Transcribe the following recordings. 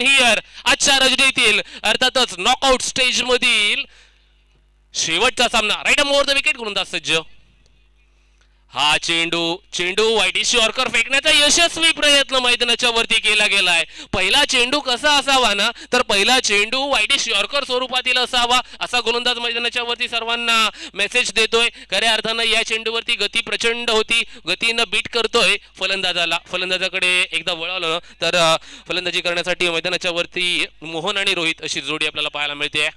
One here आजच्या रजनीतील अर्थातच knockout stage मधील शेवटचा सामना. राईट मोर द विकेट गोलंदाज सज्ज. हा चेंडू चेंडू वाईट यॉर्कर फेकण्याचा यशस्वी प्रयत्न मैदानाच्या वरती केला गेलाय. पहिला चेंडू कसा असावा ना, तर पहिला चेंडू वाईट यॉर्कर स्वरूपातील असावा असा गोलंदाज मैदानाच्या वरती सर्वांना मेसेज देतोय. खऱ्या अर्थानं या चेंडूवरती गती प्रचंड होती, गतीनं बीट करतोय फलंदाजाला. फलंदाजाकडे एकदा वळवलं तर फलंदाजी करण्यासाठी मैदानाच्या वरती मोहन आणि रोहित अशी जोडी आपल्याला पाहायला मिळते.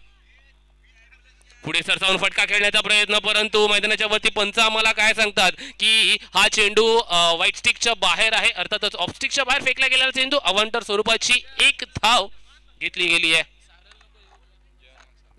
पुढे सरसावून फटका खेळण्याचा प्रयत्न, परंतु मैदानाच्या वरती पंच आम्हाला काय सांगतात की हा चेंडू व्हाईट स्टिकच्या बाहेर आहे. अर्थातच ऑफ स्टिकच्या बाहेर फेकला गेलेला चेंडू अवांतर स्वरूपाची एक धाव घेतली गेली आहे.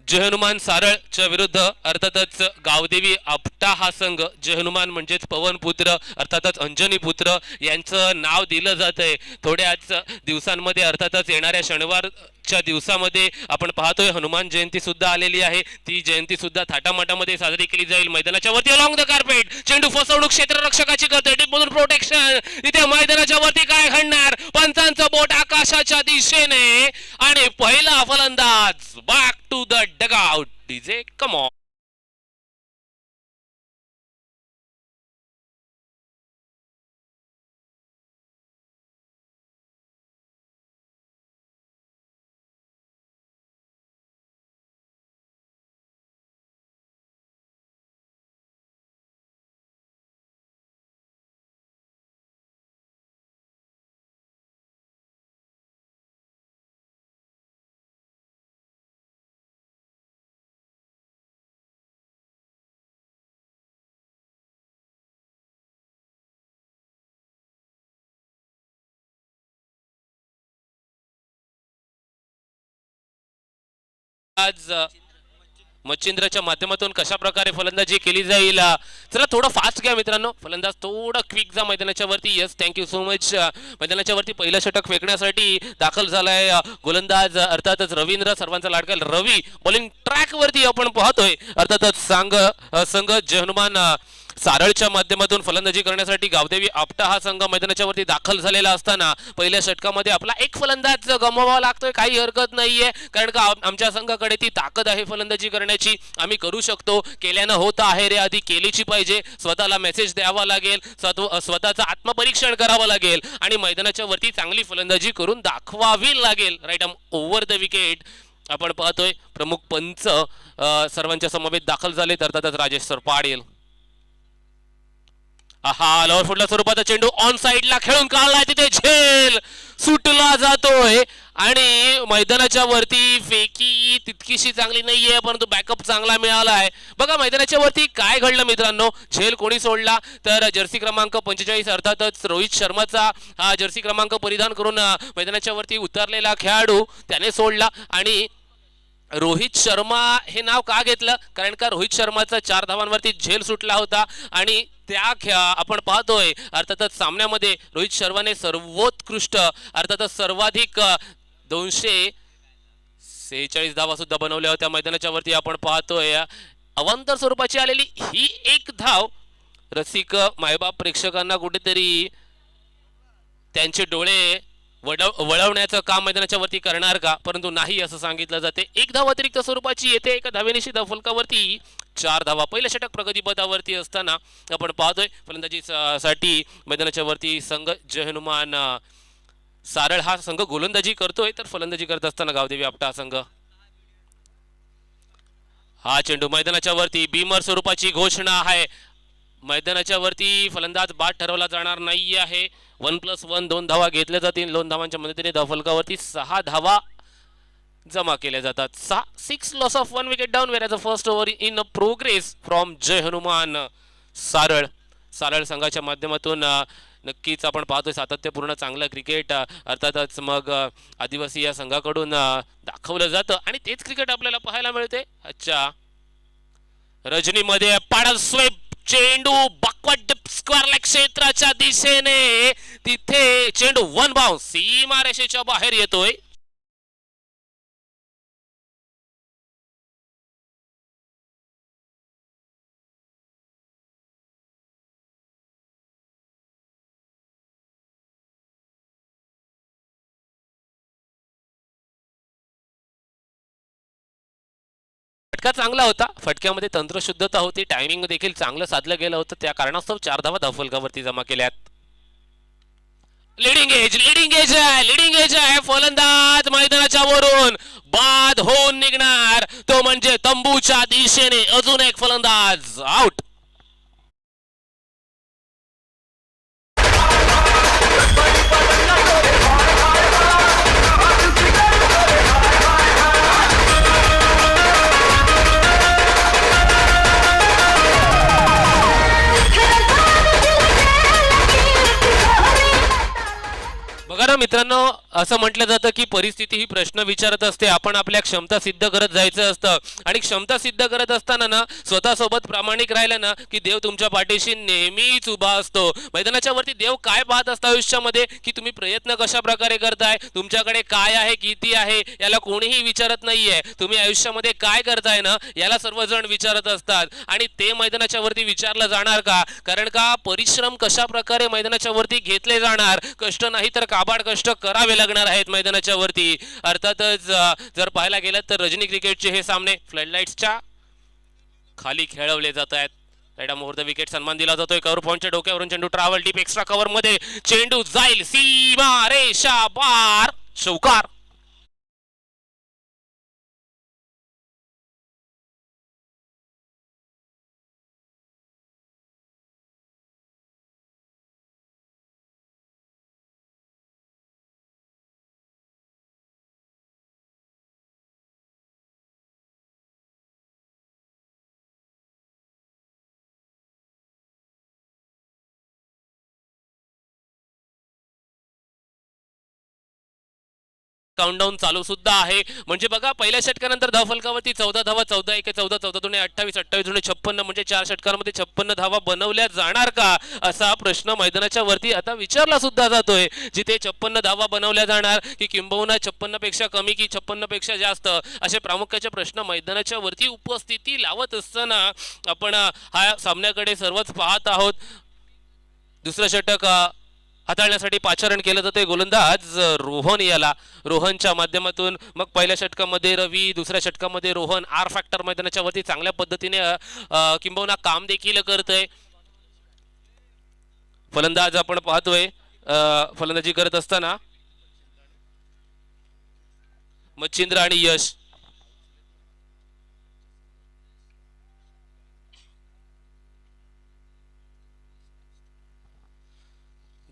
जय हनुमान सारळच्या विरुद्ध अर्थातच गावदेवी आपटा हा संघ. जय हनुमान म्हणजेच पवन पुत्र अर्थातच अंजनी पुत्र यांचं नाव दिलं जात आहे. थोड्याच दिवसांमध्ये अर्थातच येणाऱ्या शनिवारच्या दिवसामध्ये आपण पाहतोय हनुमान जयंती सुद्धा आलेली आहे. ती जयंती सुद्धा थाटामाटामध्ये साजरी केली जाईल. मैदानाच्या वरती अलॉंग द कार्पेट चेंडू फसवणूक क्षेत्ररक्षकाची करते, डीपमधून प्रोटेक्शन. तिथे मैदानाच्या वरती काय घडणार, पंचांचं बोट आकाशाच्या दिशेने आणि पहिला फलंदाज back to the dugout. DJ come on. आज मच्छिंद्रच्या माध्यमातून कशा प्रकारे फलंदाजी केली जाईल. चला थोडं फास्ट घ्या मित्रांनो, फलंदाज थोडं क्विक जा मैदानाच्या वरती. Yes thank you so much. मैदानाच्या वरती पहिलं षटक फेकण्यासाठी दाखल झालाय गोलंदाज अर्थातच रवींद्र, सर्वांचा लाडका रवी. बॉलिंग ट्रॅक वरती आपण पाहतोय अर्थातच संघ जय हनुमान सारळच्या माध्यमातून फलंदाजी करण्यासाठी गावदेवी आपटा हा संघ मैदानाच्या वरती दाखल झालेला असताना पहिल्या षटकामध्ये आपला एक फलंदाज गमवावा लागतोय. काही हरकत नाहीये, कारण का आमच्या संघाकडे ती ताकद आहे फलंदाजी करण्याची. आम्ही करू शकतो, केल्यानं होत आहे रे, आधी केलीची पाहिजे. स्वतःला मेसेज द्यावा लागेल, स्वतःचं आत्मपरीक्षण करावं लागेल आणि मैदानाच्या वरती चांगली फलंदाजी करून दाखवावी लागेल. राईट ओव्हर द विकेट आपण पाहतोय प्रमुख पंच सर्वांच्या समवेत दाखल झाले. अर्थातच राजेश सर पाटील. हा लॉवर फुटला स्वरूपाचा चेंडू ऑन साइडला खेळून काढलाय, तिथे झेल सुटला जातोय आणि मैदानाच्या वरती फेकी तितकीशी चांगली नाहीये, परंतु बॅकअप चांगला मिळालाय. बघा मैदानाच्या वरती काय घडलं मित्रांनो. झेल कोणी सोडला तर जर्सी क्रमांक 45 अर्थातच रोहित शर्माचा हा जर्सी क्रमांक परिधान करून मैदानाच्या वरती उतरलेला खेळाडू त्याने सोडला. आणि रोहित शर्मा हे नाव का घेतलं, कारण का रोहित शर्माचा 4 धावांवरती झेल सुटला होता आणि त्या आपण पाहतोय अर्थातच सामन्यामध्ये रोहित शर्माने सर्वोत्कृष्ट अर्थातच सर्वाधिक 246 धावा सुद्धा बनवल्या होत्या. मैदानाच्या वरती आपण पाहतोय अवांतर स्वरूपाची आलेली ही एक धाव रसिक मायबाप प्रेक्षकांना कुठेतरी त्यांचे डोळे वळवण्याचं काम मैदानाच्या वरती करणार का, परंतु नाही असं सांगितलं जाते. एक धाव अतिरिक्त स्वरूपाची येते एका धावेनिशी फलकावरती 4 धावा. पहिलं षटक प्रगतीपथावरती असताना आपण पाहतोय फलंदाजीसाठी मैदानाच्या वरती संघ जय हनुमान सारळ हा संघ गोलंदाजी करतोय, तर फलंदाजी करत असताना गावदेवी आपटा संघ. हा चेंडू मैदानाच्या वरती बीमर स्वरूपाची घोषणा आहे. मैदानाच्या वरती फलंदाज बाद ठरवला जाणार नाही आहे. 1+1 2 धावा घेतल्या जातील. 2 धावांच्या मदतीने धावफलकावरती 6 धावा जमा केल्या जातात. 6 loss of 1 wicket down. Where the first over in progress from Jai Hanuman Saral संघाच्या माध्यमातून नक्कीच आपण पाहतोय सातत्यपूर्ण चांगलं क्रिकेट अर्थातच मग आदिवासी या संघाकडून दाखवलं जातं आणि तेच क्रिकेट आपल्याला पाहायला मिळते. अच्छा रजनीमध्ये पाडा स्वेप चेंडू बॅकवर्ड स्क्वेअर लेग क्षेत्राच्या दिशेने, तिथे चेंडू 1 बाउंस सीमारेषेच्या बाहेर येतोय. फटका चांगला होता, फटक्यामध्ये तंत्रशुद्धता होती, टायमिंग देखील चांगलं साधलं गेलं होतं, त्या कारणास्तव 4 धावा धावफलकावरती जमा केल्यात. लीडिंग एज आहे, फलंदाज मैदानाच्या वरून बाद होऊन निघणार, तो म्हणजे तंबूच्या दिशेने अजून एक फलंदाज आउट. बघा ना मित्रांनो, असं म्हटलं जातं की परिस्थिती ही प्रश्न विचारत असते, आपण आपल्या क्षमता सिद्ध करत जायचं असतं आणि क्षमता सिद्ध करत असताना ना स्वतःसोबत प्रामाणिक राहिलं ना की देव तुमच्या पाठीशी नेहमीच उभा असतो. मैदानाच्या वरती देव काय पाहत असता आयुष्यामध्ये की तुम्ही प्रयत्न कशा प्रकारे करताय, तुमच्याकडे काय आहे, किती आहे, याला कोणीही विचारत नाहीये. तुम्ही आयुष्यामध्ये काय करताय ना याला सर्वजण विचारत असतात आणि ते मैदानाच्या वरती विचारलं जाणार का? कारण का परिश्रम कशा प्रकारे मैदानाच्या वरती घेतले जाणार, कष्ट नाही तर काबाड कष्ट करावे लागणार आहेत मैदानाच्या वरती. अर्थातच जर पाहायला गेलं तर रजनी क्रिकेटचे हे सामने फ्लडलाइट्सच्या खाली खेळवले जात आहेत. राईट मोर द विकेट सन्मान दिला जातोय. कव्हर पॉइंटच्या डोक्यावरून चेंडू ट्रॅव्हल डीप एक्स्ट्रा कव्हर मध्ये चेंडू जाईल सीमा रेषा पार, चौकार. काउंटडाऊन चालू सुद्धा आहे. म्हणजे बघा पहिल्या षटकानंतर धावफलकावरती 14 धावा, 14-1, 14-14, 28, 28-56 म्हणजे 4 षटकांमध्ये 56 धावा बनवल्या जाणार का असा प्रश्न मैदानाच्या वरती आता विचारला सुद्धा जातोय. जिथे 56 धावा बनवल्या जाणार की किंबहुना 56 पेक्षा कमी की 56 पेक्षा जास्त, असे प्रामुख्याचे प्रश्न मैदानाच्या वरती उपस्थिती लावत असताना आपण हा सामन्याकडे सर्वच पाहत आहोत. दुसरं षटक हाताळण्यासाठी पाचारण केलं जातंय गोलंदाज रोहन याला. रोहनच्या माध्यमातून मग पहिल्या षटकामध्ये रवी, दुसऱ्या षटकामध्ये रोहन. आर फॅक्टर मैदानाच्या वरती चांगल्या पद्धतीने किंबहुना काम देखील करतोय. फलंदाज आपण पाहतोय फलंदाजी करत असताना मच्छिंद्र आणि यश.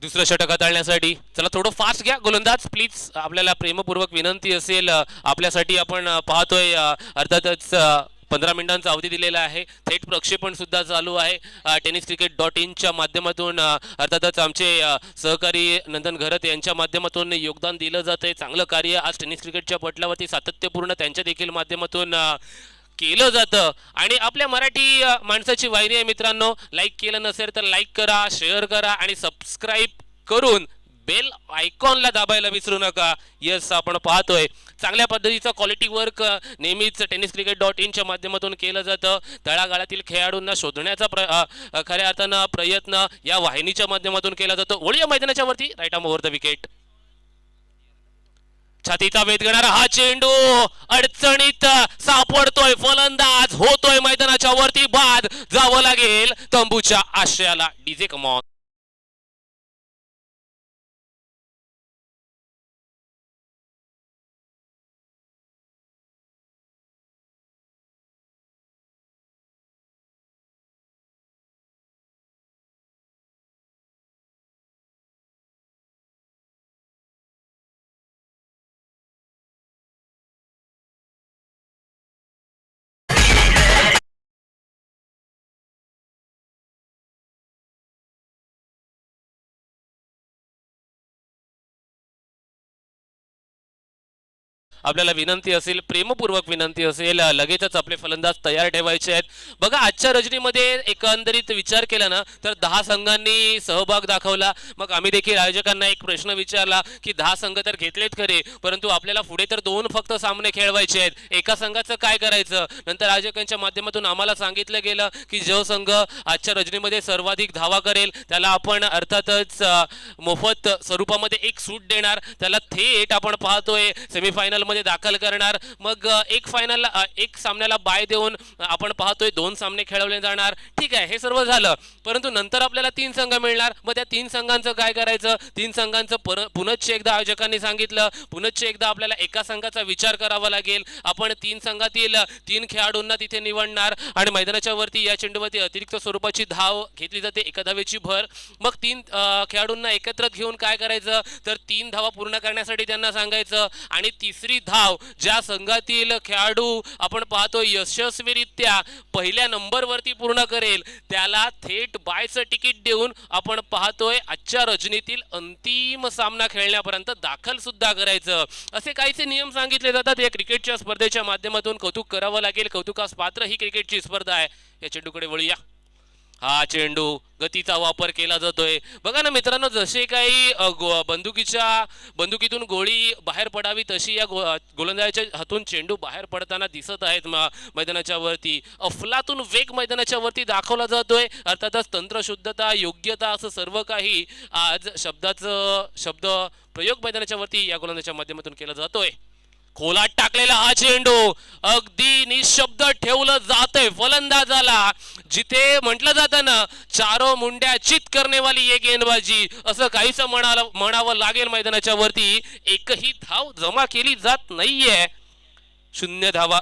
दुसरं षटक हाताळण्यासाठी चला थोडं फास्ट घ्या गोलंदाज प्लीज, आपल्याला प्रेमपूर्वक विनंती असेल. आपल्यासाठी आपण पाहतोय अर्थातच 15 मिनिटांचा अवधी दिलेला आहे. थेट प्रक्षेपण सुद्धा चालू आहे tenniscricket.in च्या माध्यमातून. अर्थातच आमचे सहकारी नंदन घरत यांच्या माध्यमातून योगदान दिलं जातंय. चांगलं कार्य आज टेनिस क्रिकेटच्या पटलावरती सातत्यपूर्ण त्यांच्या देखील माध्यमातून केलं जातं. आणि आपल्या मराठी माणसाची वाहिनी आहे मित्रांनो. लाईक केलं नसेल तर लाईक करा, शेअर करा आणि सबस्क्राईब करून बेल आयकॉनला दाबायला विसरू नका. यस, आपण पाहतोय चांगल्या पद्धतीचं क्वालिटी वर्क नेहमीच tenniscricket.in च्या माध्यमातून केलं जातं. तळागाळातील खेळाडूंना शोधण्याचा खऱ्या अर्थानं प्रयत्न या वाहिनीच्या माध्यमातून केला जातो. ओळीया मैदानाच्या वरती right arm over the wicket. छातीचा वेध घेणारा हा चेंडू अडचणीत सापडतोय. फलंदाज होतोय मैदानाच्या वरती बाद. जावं लागेल तंबूच्या आशयाला. DJ come on. आपल्याला विनंती असेल, प्रेमपूर्वक विनंती असेल, लगेचच आपले फलंदाज तयार ठेवायचे आहेत. बघा आजच्या रजनीमध्ये एकंदरीत विचार केला ना तर 10 संघांनी सहभाग दाखवला. मग आम्ही देखील आयोजकांना एक प्रश्न विचारला की 10 संघ तर घेतलेत खरे, परंतु आपल्याला पुढे तर 2 फक्त सामने खेळवायचे आहेत, एका संघाचं काय करायचं? नंतर आयोजकांच्या माध्यमातून आम्हाला सांगितलं गेलं की जो संघ आजच्या रजनीमध्ये सर्वाधिक धावा करेल त्याला आपण अर्थातच मोफत स्वरूपामध्ये एक सूट देणार. त्याला थेट आपण पाहतोय सेमीफायनल संघामध्ये दाखल करणार. मग एक सामन्याला बाय देऊन आपण पाहतोय 2 सामने खेळवले जाणार. ठीक आहे, हे सर्व झालं, परंतु नंतर आपल्याला 3 संघ मिळणार. मग त्या 3 संघांचं काय करायचं? 3 संघांचं पुनश्च एकदा आयोजकांनी सांगितलं, पुनश्च एकदा आपल्याला एका संघाचा विचार करावा लागेल. आपण 3 संघातील 3 खेळाडूंना तिथे निवडणार आणि मैदानाच्या वरती या चेंडूवरती अतिरिक्त स्वरूपाची धाव घेतली जाते, एका धावेची भर. मग 3 खेळाडूंना एकत्र घेऊन काय करायचं? तर 3 धावा पूर्ण करण्यासाठी त्यांना सांगायचं आणि तिसरी धाव ज्या संघातील खेळाडू आपण पाहतो यशस्वीरित्या पहिल्या नंबरवरती पूर्ण करेल त्याला थेट बायचं तिकीट देऊन आपण पाहतोय आजच्या रजनीतील अंतिम सामना खेळण्यापर्यंत दाखल सुद्धा करायचं. असे काहीसे नियम सांगितले जातात. या क्रिकेटच्या स्पर्धेच्या माध्यमातून कौतुक करावं लागेल. कौतुकास पात्र ही क्रिकेटची स्पर्धा आहे. या चेंडूकडे वळूया. हा चेंडू गतीचा वापर केला जातोय. बघा ना मित्रांनो, जसे काही बंदुकीतून गोळी बाहेर पडावी तशी या गोलंदाजाच्या हातून चेंडू बाहेर पडताना दिसत आहेत मैदानाच्या वरती. अफलातून वेग मैदानाच्या वरती दाखवला जातोय. अर्थातच तंत्रशुद्धता, योग्यता असं सर्व काही आज शब्द प्रयोग मैदानाच्या वरती या गोलंदाजाच्या माध्यमातून केला जातोय. खोलात टाकलेला हा चेंडू अगदी निशब्द ठेवलं जातंय फलंदाजाला. जिथे म्हटलं जातं ना, चारो मुंड्या चित करने वाली ये गेंदबाजी, असं काहीच म्हणावं लागेल. मैदानाच्या वरती एकही धाव जमा केली जात नाहीये. 0 धावा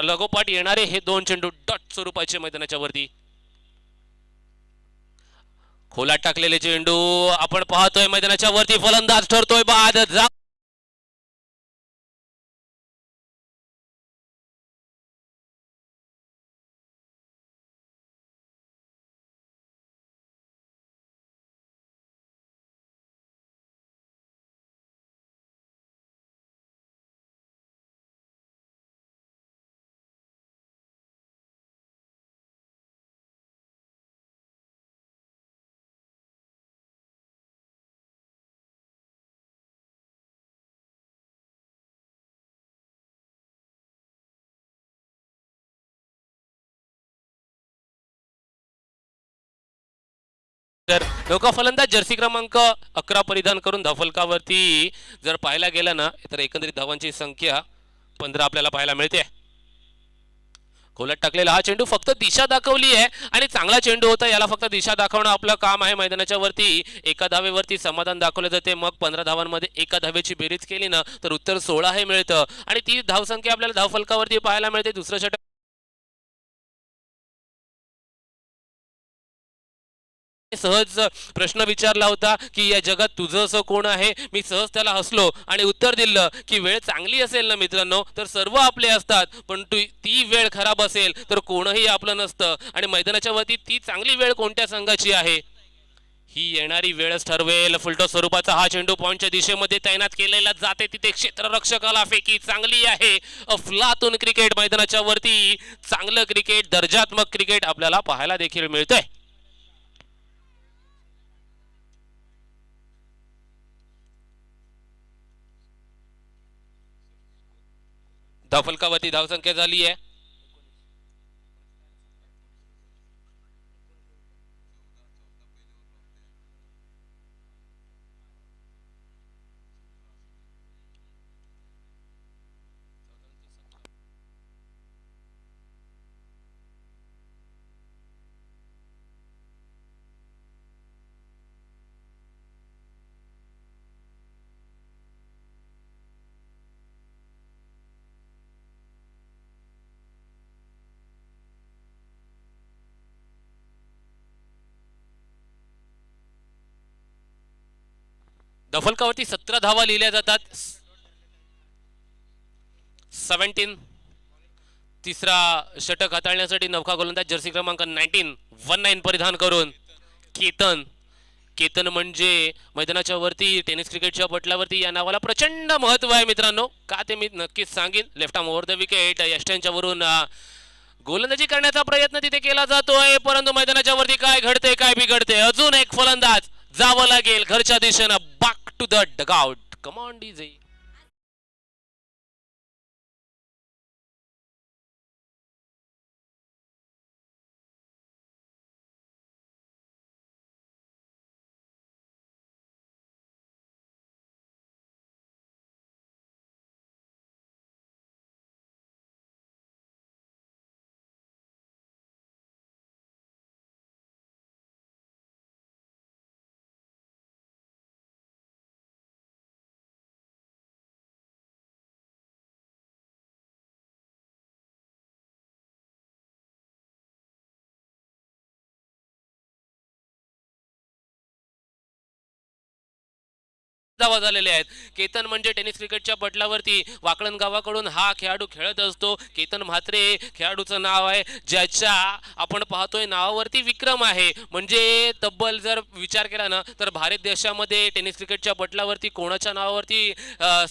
लगोपाठ येणारे हे 2 चेंडू डॉट स्वरूपाचे मैदानाच्या वरती. खोलात टाकलेले चेंडू आपण पाहतोय मैदानाच्या वरती फलंदाज ठरतोय बाद. नौका फलंदाज जर्सी क्रमांक 11 परिधान करून धावफलकावरती जर पाहायला गेलं ना, तर एकंदरीत धावांची संख्या 15 आपल्याला पाहायला मिळते. खोलात टाकलेला हा चेंडू फक्त दिशा दाखवली आहे आणि चांगला चेंडू होता. याला फक्त दिशा दाखवणं आपलं काम आहे. मैदानाच्या वरती एका धावेवरती समाधान दाखवलं जाते. मग 15 धावांमध्ये एका धावेची बेरीज केली ना, तर उत्तर 16 हे मिळतं आणि ती धावसंख्या आपल्याला धावफलकावरती पाहायला मिळते. दुसरं षटक सहज प्रश्न विचारला होता की या जगात तुझं असं कोण आहे. मी सहज त्याला हसलो आणि उत्तर दिलं की वेळ चांगली असेल ना मित्रांनो, तर सर्व आपले असतात, पण ती वेळ खराब असेल तर कोणही आपलं नसतं. आणि मैदानाच्या वरती ती चांगली वेळ कोणत्या संघाची आहे ही येणारी वेळच ठरवेल. फुलटॉस स्वरूपाचा हा चेंडू पॉइंटच्या दिशेमध्ये तैनात केलेला जाते. तिथे क्षेत्ररक्षकाला फेकी चांगली आहे. अफलातून क्रिकेट मैदानाच्या वरती चांगलं क्रिकेट, दर्जात्मक क्रिकेट आपल्याला पाहायला देखील मिळतंय. धावफलकावरती धावसंख्या झाली आहे धावफलकावरती 17 धावा लिहिल्या जातात. 17 तिसरा षटक हाताळण्यासाठी नौका गोलंदाज जर्सी क्रमांक 19 परिधान करून केतन म्हणजे मैदानाच्या वरती टेनिस क्रिकेटच्या पटलावरती या नावाला प्रचंड महत्व आहे मित्रांनो. का ते मी नक्कीच सांगेन. Left arm over the wicket यष्ट्यांच्या वरून गोलंदाजी करण्याचा प्रयत्न तिथे केला जातोय, परंतु मैदानाच्या वरती काय घडते काय बिघडते. अजून एक फलंदाज जावं लागेल घरच्या दिशेनं. Back to the dugout. Come on DJ. धावा झालेले आहेत. केतन म्हणजे टेनिस क्रिकेटच्या पटलावरती वाकळण गावाकडून हा खेळाडू खेळत असतो. केतन म्हात्रे खेळाडूचं नाव आहे, ज्याच्या आपण पाहतोय नावावरती विक्रम आहे. म्हणजे तब्बल जर विचार केला ना तर भारत देशामध्ये टेनिस क्रिकेटच्या पटलावरती कोणाच्या नावावरती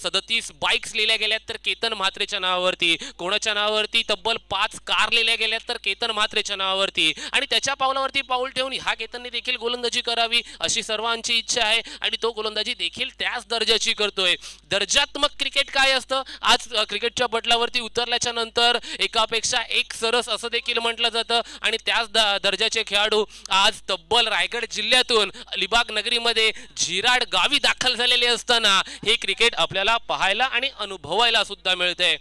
37 बाईक्स लिहिल्या गेल्यात तर केतन म्हात्रेच्या नावावरती, कोणाच्या नावावरती तब्बल 5 कार लिहिल्या गेल्यात तर केतन म्हात्रेच्या नावावरती. आणि त्याच्या पावलावरती पाऊल ठेवून ह्या केतनने देखील गोलंदाजी करावी अशी सर्वांची इच्छा आहे आणि तो गोलंदाजी देखील त्याच दर्जाची करतोय. दर्जात्मक क्रिकेट काय असतं, आज क्रिकेटच्या पटलावरती उतरल्याच्या नंतर एकापेक्षा एक सरस असं देखील म्हटलं जातं. आणि त्याच दर्जाचे खेळाडू आज तब्बल रायगड जिल्ह्यातून अलिबाग नगरीमध्ये झिराड गावी दाखल झालेले असताना हे क्रिकेट आपल्याला पाहायला आणि अनुभवायला सुद्धा मिळते.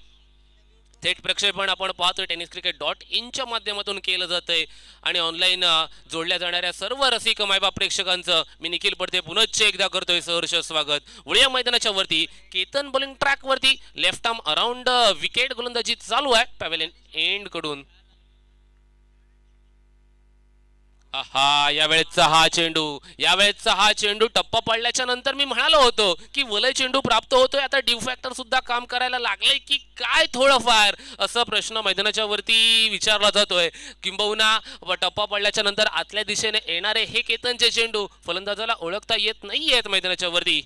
थेट प्रक्षेपण आपण पाहतोय tenniscricket.in माध्यमातून केलं जातंय आणि ऑनलाईन जोडल्या जाणाऱ्या सर्व रसिक मायबाप प्रेक्षकांचं मी निखिल पडते पुनश्च एकदा करतोय सहर्ष स्वागत. वळूया मैदानाच्या वरती. केतन बॉलिंग ट्रॅक वरती लेफ्ट आर्म अराउंड विकेट गोलंदाजी चालू आहे पॅव्हेलियन एंड कडून. हा यावेळेचा हा चेंडू टप्पा पडल्याच्या नंतर मी म्हणालो होतो की वलय चेंडू प्राप्त होतोय. आता ड्यू फॅक्टर सुद्धा काम करायला लागलंय की काय थोडंफार, असा प्रश्न मैदानाच्या वरती विचारला जातोय. किंबहुना टप्पा पडल्याच्या नंतर आतल्या दिशेने येणारे हे केतनचे चेंडू फलंदाजाला ओळखता येत नाहीयेत मैदानाच्या वरती.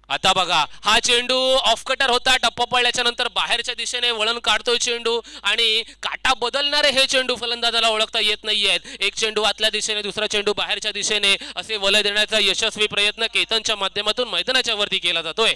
आता बघा हा चेंडू ऑफ कटर होता, टप्पा पडल्याच्या नंतर बाहेरच्या दिशेने वळण काढतोय चेंडू आणि काटा बदलणारे हे चेंडू फलंदाजाला ओळखता येत नाहीयेत. एक चेंडू आतल्या दिशेने, दुसरा चेंडू बाहेरच्या दिशेने असे वलय देण्याचा यशस्वी प्रयत्न केतनच्या माध्यमातून मैदानाच्या वरती केला जातोय.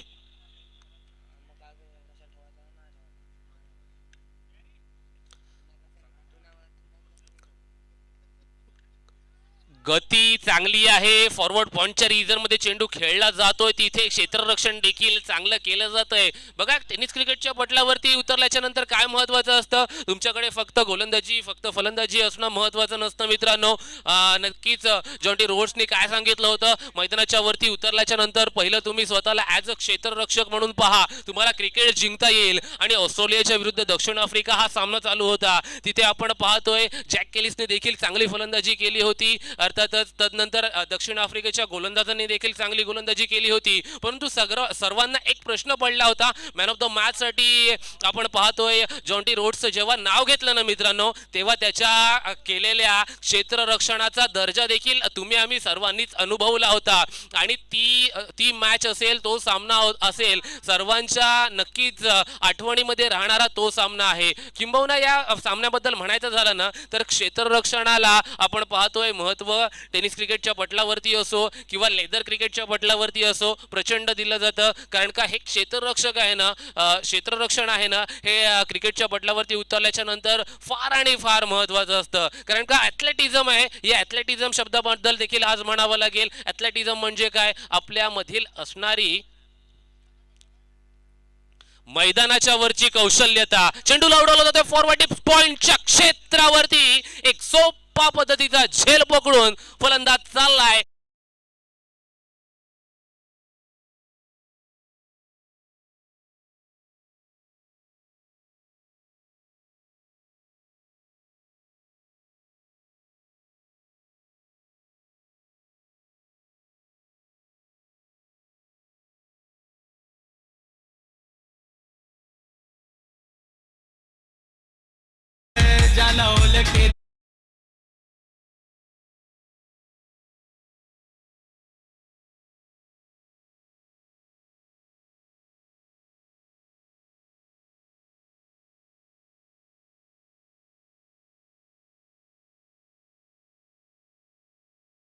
गती चांगली आहे. फॉरवर्ड पॉइंटच्या रिजन मध्ये चेंडू खेळला जातोय, तिथे क्षेत्ररक्षण देखील चांगलं केलं जातंय. बघा टेनिस क्रिकेटच्या पटलावरती उतरल्याच्या नंतर काय महत्वाचं असतं, तुमच्याकडे फक्त गोलंदाजी फक्त फलंदाजी असणं महत्वाचं नसतं मित्रांनो. नक्कीच जॉन्टी रोड्सने काय सांगितलं होतं, मैदानाच्या वरती उतरल्याच्या नंतर पहिलं तुम्ही स्वतःला ॲज अ क्षेत्ररक्षक म्हणून पहा, तुम्हाला क्रिकेट जिंकता येईल. आणि ऑस्ट्रेलियाच्या विरुद्ध दक्षिण आफ्रिका हा सामना चालू होता, तिथे आपण पाहतोय जॅक केलिसने देखील चांगली फलंदाजी केली होती. अर्थातच तदनंतर दक्षिण आफ्रिकेच्या गोलंदाजांनी देखील चांगली गोलंदाजी केली होती. परंतु सर्वांना एक प्रश्न पडला होता मॅन ऑफ द मॅच साठी. आपण पाहतोय जॉन्टी रोड्सचं जेव्हा नाव घेतलं ना मित्रांनो, तेव्हा त्याच्या केलेल्या क्षेत्ररक्षणाचा दर्जा देखील तुम्ही आम्ही सर्वांनीच अनुभवला होता. आणि ती मॅच असेल, तो सामना असेल, सर्वांच्या नक्कीच आठवणीमध्ये राहणारा तो सामना आहे. किंबहुना या सामन्याबद्दल म्हणायचं झालं ना तर क्षेत्ररक्षणाला आपण पाहतोय महत्व टेनिस क्रिकेटच्या पटलावरती असो किंवा लेदर क्रिकेटच्या पटलावरती असो प्रचंड दिलं जातं. कारण का हे क्षेत्ररक्षक आहे ना, क्षेत्ररक्षण आहे ना, हे क्रिकेटच्या पटलावरती उतरल्याच्या नंतर फार आणि फार महत्वाचं असतं. कारण का ॲथलेटिझम आहे, या ॲथलेटिझम शब्दाबद्दल देखील आज म्हणावं लागेल. ॲथलेटिझम म्हणजे काय, आपल्यामधील असणारी मैदानाच्या वरची कौशल्यता. चेंडूला उडवला जातोय फॉरवर्ड पॉइंटच्या क्षेत्रावरती, एक सोपा पद्धतीचा झेल पकडून फलंदाज चाललाय.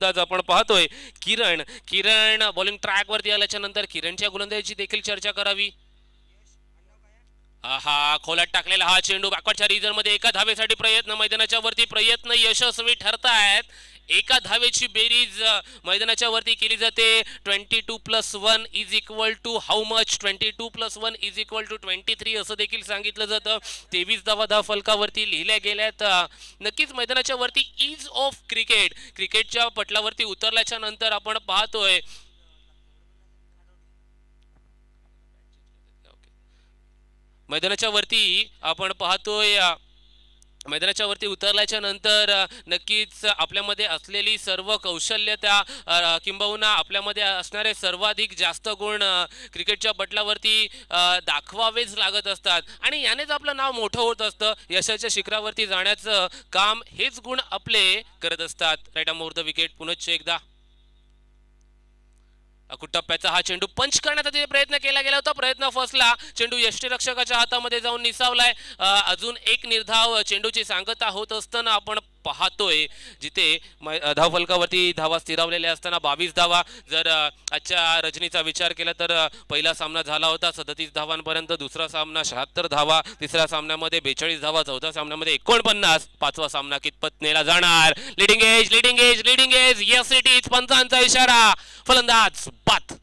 आपण पाहतोय किरण बॉलिंग ट्रॅक वरती आल्याच्या नंतर किरणच्या गोलंदाजीची देखील चर्चा करावी. हा खोलात टाकलेला हा चेंडू बॅकवर्डच्या रिजन मध्ये एका धावेसाठी प्रयत्न, मैदानाच्या वरती प्रयत्न यशस्वी ठरतायत. एका धावेची बेरीज मैदानाच्या वरती केली जाते. 22+1 is equal to how much, 22+1 is equal to 23 असं देखील सांगितलं जातं. 23 धावा धाव फलकावरती लिहिल्या गेल्यात. नक्कीच मैदानाच्या वरती इज ऑफ क्रिकेटच्या पटलावरती उतरल्याच्या नंतर आपण पाहतोय मैदानाच्या वरती आपण पाहतोय मैदानाच्या वरती उतरल्याच्या नंतर नक्कीच आपल्यामध्ये असलेली सर्व कौशल्य किंबहुना आपल्यामध्ये असणारे सर्वाधिक जास्त गुण क्रिकेटच्या पटलावरती दाखवावेच लागत असतात आणि यानेच आपलं नाव मोठं होत असतं. यशाच्या शिखरावरती जाण्याचं काम हेच गुण आपले करत असतात. Right more the wicket. पुनश्च एकदा टप्प्याचा हा चेंडू पंच करण्याचा तिथे प्रयत्न केला गेला होता. प्रयत्न फसला. चेंडू यष्टीरक्षकाच्या हातामध्ये जाऊन निसावलाय. अजून एक निर्धाव चेंडूची सांगता होत असताना आपण पाहतोय जिथे धावफलकावरती धावा स्थिरावलेल्या असताना 22 धावा. जर आजच्या रजनीचा विचार केला तर पहिला सामना झाला होता 37 धावांपर्यंत, दुसरा सामना 76 धावा, तिसऱ्या सामन्यामध्ये 42 धावा, चौथ्या सामन्यामध्ये 49, पाचवा सामना कितपत नेला जाणार. Leading edge, leading edge, leading edge. Yes it is. पंचांचा इशारा. फलंदाज बाद.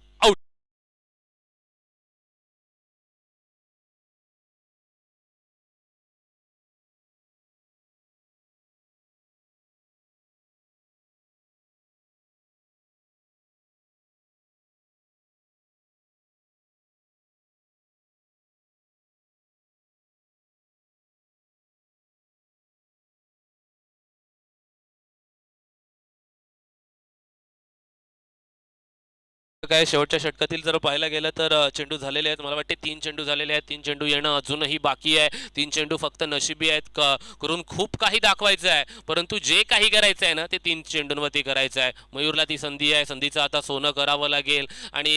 काय शेवटच्या षटकातील जर पाहायला गेलं तर चेंडू झालेले आहेत. मला वाटते 3 चेंडू झालेले आहेत. 3 चेंडू येणं अजूनही बाकी आहे. 3 चेंडू फक्त नशिबी आहेत. करून खूप काही दाखवायचं आहे, परंतु जे काही करायचं आहे ना ते 3 चेंडूंवरती करायचं आहे. मयूरला ती संधी आहे. संधीचं आता सोनं करावं लागेल आणि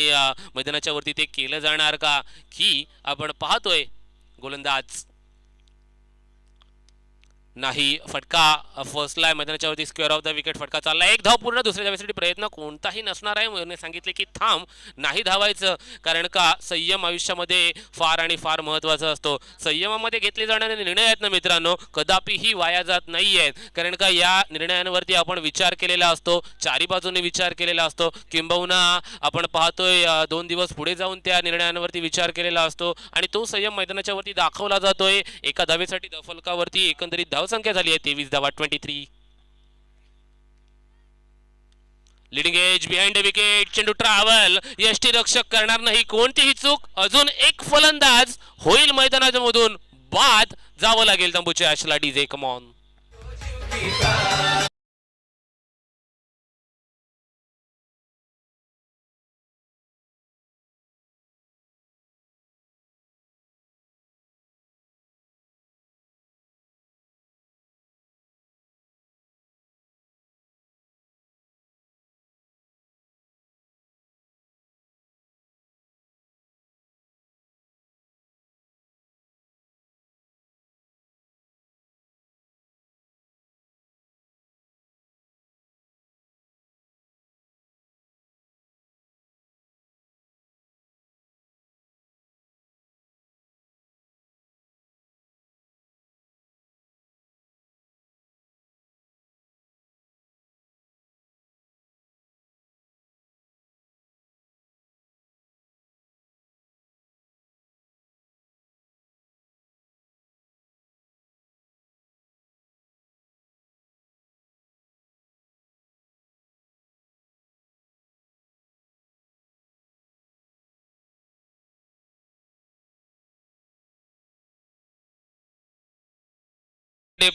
मैदानाच्या वरती ते केलं जाणार का की आपण पाहतोय गोलंदाज नाही. फटका फसलाय मैदानाच्या वरती. स्क्वेअर ऑफ द विकेट फटका चालला. एक धाव पूर्ण. दुसऱ्या धावेसाठी प्रयत्न कोणताही नसणार आहे. मयूरने सांगितले की थांब, नाही धावायचं, कारण का संयम आयुष्यामध्ये फार आणि फार महत्त्वाचा असतो. संयमामध्ये घेतले जाणारे निर्णय आहेत ना मित्रांनो, कदापिही वाया जात नाही आहेत, कारण का या निर्णयांवरती आपण विचार केलेला असतो, चारी बाजूने विचार केलेला असतो, किंबहुना आपण पाहतोय 2 दिवस पुढे जाऊन त्या निर्णयांवरती विचार केलेला असतो आणि तो संयम मैदानाच्या वरती दाखवला जातोय. एका धावेसाठी धावफलकावरती एकंदरीत धावसंख्या झाली आहे 23 धावा. 23. Leading age behind the wicket. चेंडू ट्रॅव्हल. यष्टीरक्षक करणार नाही कोणतीही चूक. अजून एक फलंदाज होईल मैदानाच्या मधून बाद. जावं लागेल तंबूच्या आशला. DJ come on.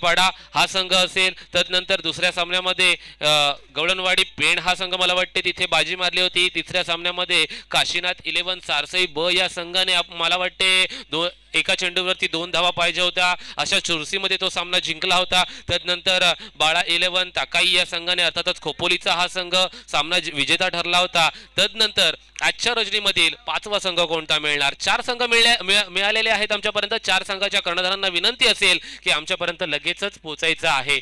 पाडा हा संघ असेल, तदनंतर दुसऱ्या सामन्यामध्ये गवळणवाडी पेण हा संघ मला वाटते तिथे बाजी मारली होती. तिसऱ्या सामन्यामध्ये काशीनाथ 11 सारसई ब या संघाने मला वाटते एका चेंडूवरती 2 धावा पाहिजे होत्या अशा चुरशीमध्ये तो सामना जिंकला होता. तदनंतर बाळा 11 ताकाई या संघाने अर्थातच खोपोलीचा हा संघ सामना विजेता ठरला होता. तदनंतर आजच्या रजनीमधील 5वा संघ कोणता मिळणार. 4 संघ मिळालेले आहेत आमच्यापर्यंत. 4 संघाच्या कर्णधारांना विनंती असेल की आमच्यापर्यंत लगेचच पोहोचायचं आहे.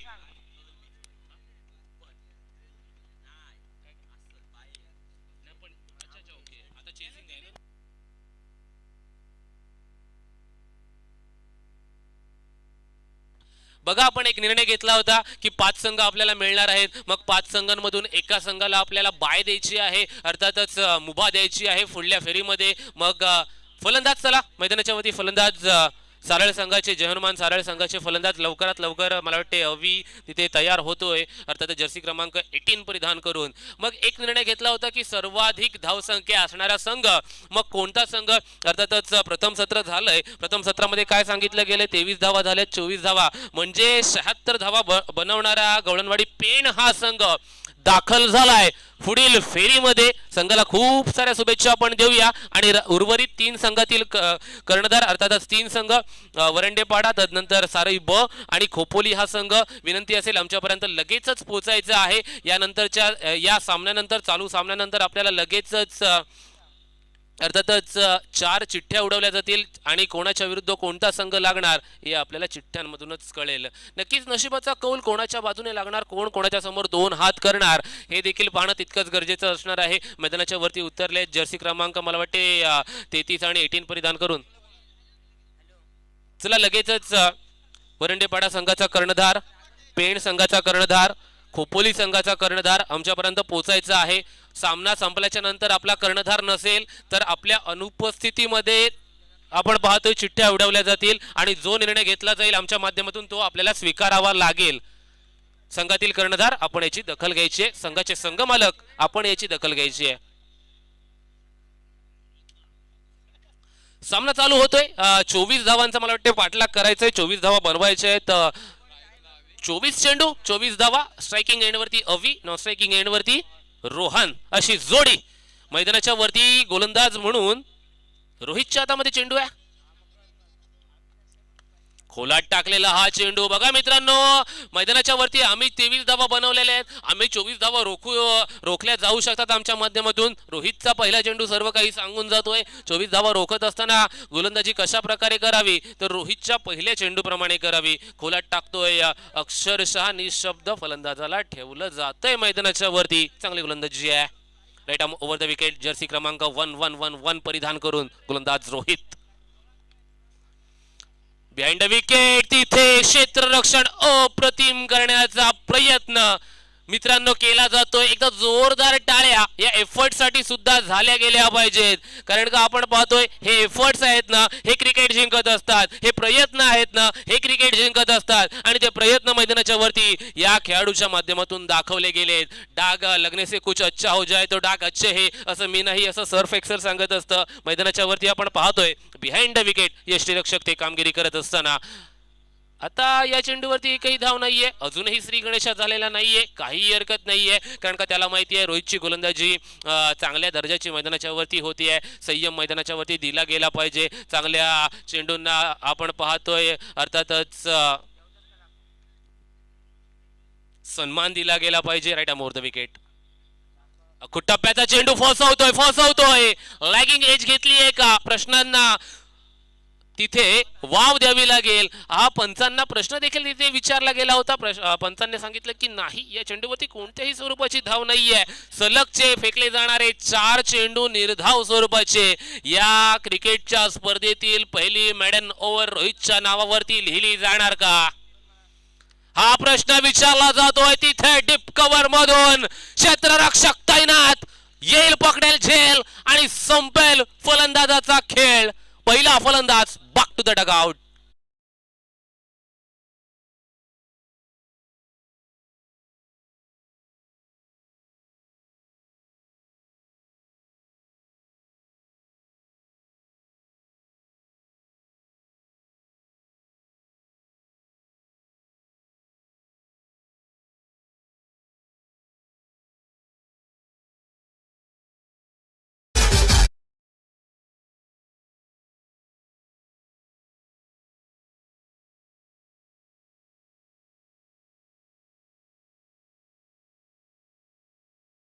बघा आपण एक निर्णय घेतला होता की 5 संघ आपल्याला मिळणार आहेत. मग 5 संघांमधून एका संघाला आपल्याला बाय द्यायची आहे, अर्थातच मुभा द्यायची आहे पुढल्या फेरीमध्ये. मग फलंदाज चला मैदानाच्या वरती फलंदाज सारळ संघाचे जयहनुमान सारळ संघाचे फलंदाज लवकरात लवकर मला वाटते अवी तिथे तयार होतोय, अर्थात जर्सी क्रमांक 18 परिधान करून. मग एक निर्णय घेतला होता की सर्वाधिक धावसंख्या असणारा संघ मग कोणता संघ, अर्थातच प्रथम सत्र झालंय. प्रथम सत्रामध्ये काय सांगितलं गेलं, 23 धावा झाल्या, 24 धावा म्हणजे 76 धावा बनवणारा गवळणवाडी पेण हा संघ दाखल झालाय पुढील फेरीमध्ये. संघाला खूप साऱ्या शुभेच्छा आपण देऊया. आणि उर्वरित 3 संघातील कर्णधार अर्थातच 3 संघ वरंडेपाडा, तदनंतर सारई ब आणि खोपोली हा संघ, विनंती असेल आमच्यापर्यंत लगेचच पोहोचायचं आहे. यानंतरच्या या सामन्यानंतर चालू सामन्यानंतर आपल्याला लगेचच अर्थातच 4 चिठ्ठ्या उडवल्या जातील आणि कोणाच्या विरुद्ध कोणता संघ लागणार हे आपल्याला चिठ्ठ्यांमधूनच कळेल. नक्कीच नशिबाचा कौल कोणाच्या बाजूने लागणार, कोण कोणाच्या समोर 2 हात करणार हे देखील पाहणं तितकंच गरजेचं असणार आहे. मैदानाच्या वरती उतरले जर्सी क्रमांक मला वाटते 33 आणि 18 परिधान करून. चला लगेचच वरंडेपाडा संघाचा कर्णधार, पेण संघाचा कर्णधार, खोपोली संघाचा कर्णधार आमच्यापर्यंत पोहोचायचा आहे. सामना संपल्याच्या नंतर आपला कर्णधार नसेल तर आपल्या अनुपस्थितीमध्ये आपण पाहतोय चिठ्ठ्या उडवल्या जातील आणि जो निर्णय घेतला जाईल आमच्या माध्यमातून तो आपल्याला स्वीकारावा लागेल. संघातील कर्णधार आपण याची दखल घ्यायची आहे, संघाचे संघमालक आपण याची दखल घ्यायची आहे. सामना चालू होतोय. 24 धावांचा मला वाटतं पाठलाग करायचा आहे, 24 धावा बनवायच्या आहेत. 24 चेंडू 24 धावा. स्ट्रायकिंग एंडवरती अवी, नॉन स्ट्रायकिंग एंडवरती रोहन अशी जोडी. मैदानाच्या वरती गोलंदाज म्हणून रोहितच्या हातामध्ये चेंडू आहे. खोलात टाकलेला हा चेंडू बघा मित्रांनो, मैदानाच्या वरती आम्ही 23 धावा बनवलेल्या आहेत, आम्ही 24 धावा रोखल्या जाऊ शकतात आमच्या माध्यमातून. रोहितचा पहिला चेंडू सर्व काही सांगून जातोय. 24 धावा रोखत असताना गोलंदाजी कशा प्रकारे करावी तर रोहितच्या पहिल्या चेंडू प्रमाणे करावी. खोलात टाकतोय, अक्षरशः निशब्द फलंदाजाला ठेवलं जातंय मैदानाच्या वरती. चांगली गोलंदाजी आहे. Right arm over the wicket, jersey क्रमांक 1111 परिधान करून गोलंदाज रोहित. बिहाइंड द विकेट, तिथे क्षेत्ररक्षण अप्रतिम करण्याचा प्रयत्न मित्रांनो केला जातोय. एकदा जोरदार टाळ्या या एफर्ट साठी सुद्धा झाल्या गेल्या पाहिजेत, कारण का आपण पाहतोय हे एफर्ट्स आहेत ना हे क्रिकेट जिंकत असतात, हे प्रयत्न आहेत ना हे क्रिकेट जिंकत असतात. आणि ते प्रयत्न मैदानाच्या वरती या खेळाडूच्या माध्यमातून दाखवले गेलेत. डाग लगने से कुछ अच्छा हो जाए तो डाग अच्छे है असं मी नाही, असं सर्फ एक्सर सांगत असतं. मैदानाच्या वरती आपण पाहतोय बिहाइंड द विकेट यष्टीरक्षक ते कामगिरी करत असताना. आता या चेंडूवरती एकही धाव नाहीये, अजूनही श्री गणेशा झालेला नाहीये, काही हरकत नाहीये, कारण का त्याला माहिती आहे रोहितची गोलंदाजी चांगल्या दर्जाची मैदानाच्या वरती होती आहे. संयम मैदानाच्या वरती दिला गेला पाहिजे. चांगल्या चेंडूंना आपण पाहतोय अर्थातच सन्मान दिला गेला पाहिजे. Right more the wicket. टप्प्याचा चेंडू फसवतोय. लॅगिंग एज घेतली आहे का प्रश्नांना तिथे वाव द्यावी लागेल. हा पंचांना प्रश्न देखील तिथे विचारला गेला होता. पंचांनी सांगितलं की नाही, या चेंडूवरती कोणत्याही स्वरूपाची धाव नाहीये. सलगचे फेकले जाणारे 4 चेंडू निर्धाव स्वरूपाचे या क्रिकेटच्या स्पर्धेतील पहिली मेडन ओव्हर रोहितच्या नावावरती लिहिली जाणार का, हा प्रश्न विचारला जातोय. तिथे डीप कव्हर मधून क्षेत्ररक्षक तैनात, येईल पकडेल झेल आणि संपेल फलंदाजाचा खेळ. पहिला फलंदाज back to the dugout.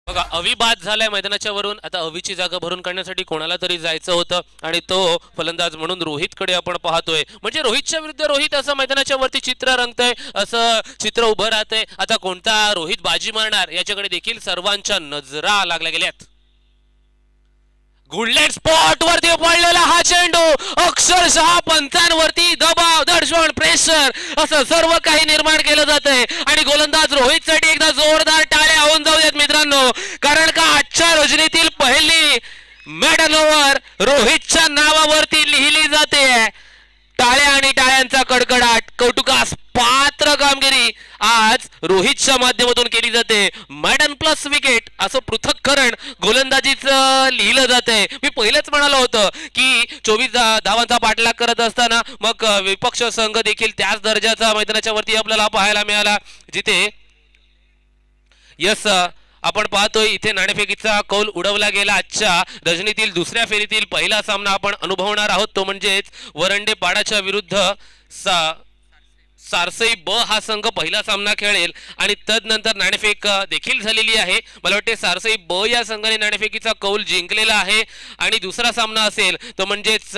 बघा अवी बाद झालाय मैदानाच्या वरून. आता अवीची जागा भरून काढण्यासाठी कोणाला तरी जायचं होतं आणि तो फलंदाज म्हणून रोहितकडे आपण पाहतोय. म्हणजे रोहितच्या विरुद्ध रोहित असं मैदानाच्या वरती चित्र रंगतंय, असं चित्र उभं राहतंय. आता कोणता रोहित बाजी मारणार याच्याकडे देखील सर्वांच्या नजरा लागल्या गेल्यात. गुडलेट स्पॉट वरती पडलेला हा चेंडू अक्षरशः पंचांवरती दबाव, दडशण, प्रेशर असं सर्व काही निर्माण केलं जातंय. आणि गोलंदाज रोहित साठी एकदा जोरदार टाळ्या होऊन जाऊयात मित्रांनो, कारण का आजच्या योजनेतील पहिली मेडल ओव्हर रोहितच्या नावावरती लिहिली जाते. टाळ्या आणि विजेचा कडकडाट, कौतुकास पात्र कामगिरी आज रोहितच्या माध्यमातून केली जाते. मॅडन प्लस विकेट असं पृथक्करण गोलंदाजीचं लिहिलं जातंय. मी पहिलेच म्हणालो होतं की 24 धावांचा पाठलाग करत असताना मग विपक्ष संघ देखील त्याच दर्जाचा मैदानाच्या वरती आपल्याला पाहायला मिळाला, जिथे यस आपण पाहतोय इथे नाणेफेकीचा कौल उडवला गेला. आजच्या रजनीतील दुसऱ्या फेरीतील पहिला सामना आपण अनुभवणार आहोत, तो म्हणजेच वरंडे पाडाच्या विरुद्ध सारसई ब हा संघ पहिला सामना खेळेल आणि तदनंतर नाणेफेक देखील झालेली आहे. मला वाटते सारसई ब या संघाने नाणेफेकीचा कौल जिंकलेला आहे आणि दुसरा सामना असेल तो म्हणजेच